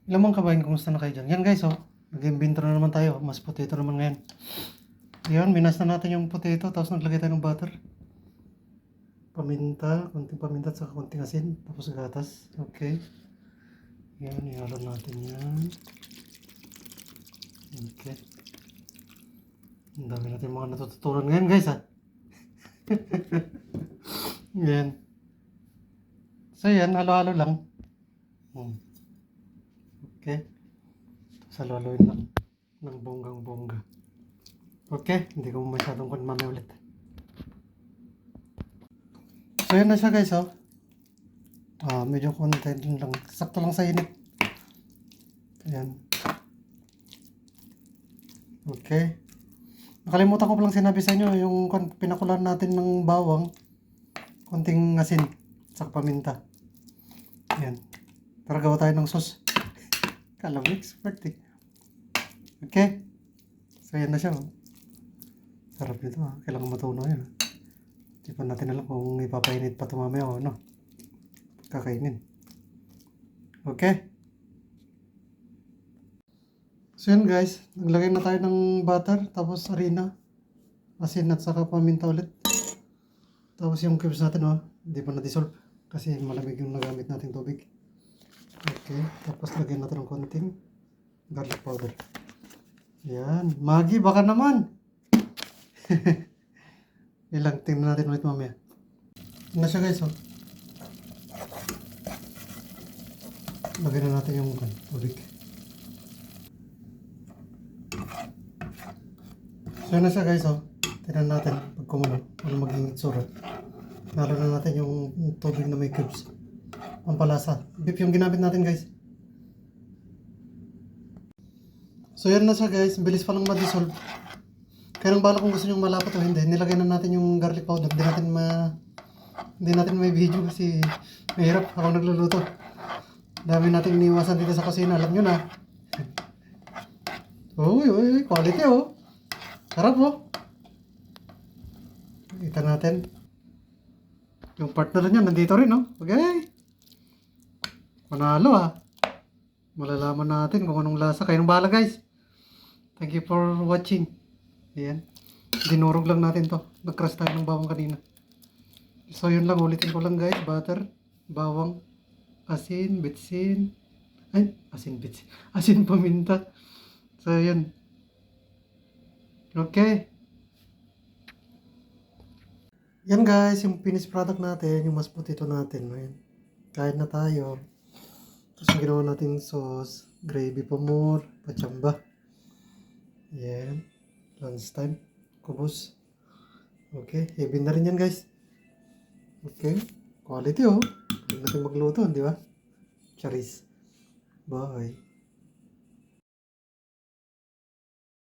Ilang mga kabayan, kumusta na kayo dyan? Yan guys, oh. Nag-imbento na naman tayo. Mas potato naman ngayon. Yan, minas na natin yung potato. Tapos naglagay tayo ng butter. Paminta. Konting paminta at saka konting asin. Tapos gatas. Okay. Yan, ihalo natin yan. Okay. Ang dami natin mga natututunan ngayon guys, ha. Yan. So yan, halo-halo lang. Okay. Saluloyin lang ng bonggang-bongga. Okay, hindi ko masyadong kunmami ulit. So yan na siya guys, oh. Medyo content lang. Sakto lang sa init. Ayan. Okay. Nakalimutan ko palang sinabi sa inyo yung pinakulan natin ng bawang, konting asin, saka paminta. Ayan. Tara gawa tayo ng sauce. Kala mo expert eh. Okay. So yan na siya, oh. Sarap nito, ha. Kailangan matunaw yan, ha. Di pa natin alam kung ipapainit pa ito mamaya o ano. Kakainin. Okay. So yan guys, naglagay na tayo ng butter, tapos harina, asin at saka paminta ulit. Tapos yung cubes natin, oh, hindi pa na-dissolve kasi malamig yung nagamit nating tubig. Okay, tapos lagyan natin ng konting garlic powder. Yan, Maggi baka naman. Ilang, tingnan natin ulit mamaya. Yan na siya guys, oh. Lagyan na natin yung tubig. So yun na siya guys, oh. Tingnan natin pag kumulo, ano maging itsura. Lalo na natin yung tubig na may cubes. Ang palasa. Beef yung ginamit natin guys. So yan na siya guys, bilis pa lang ma-dissolve. Kaya nang bala kung gusto nyo malapot o hindi, nilagay na natin yung garlic powder. Hindi natin may video kasi mahirap ako nagluluto. Dami natin iniwasan dito sa kusina, alam nyo na. Uy, quality oh. Sarap oh. Kita natin. Yung partner niya nandito rin, oh. Okay. Manalo, ah. Malalaman natin kung anong lasa. Kayo nang bahala guys. Thank you for watching. Ayan. Dinurog lang natin to. Nag-crush tayo ng bawang kanina. So yun lang. Ulitin ko lang guys. Butter, bawang, asin, bitsin. Ay, asin, bitsin. Asin, paminta. So yun. Okay. Yan guys. Yung finished product natin. Yung mashed potato natin. Ayan. Kain na tayo. Tapos yung ginawa natin sauce. Gravy pa more. Pachamba. Yan. Lunchtime. Kubos. Okay. Heavy na rin yan guys. Okay. Quality oh. Hindi natin magluto. Di ba? Charis. Bye.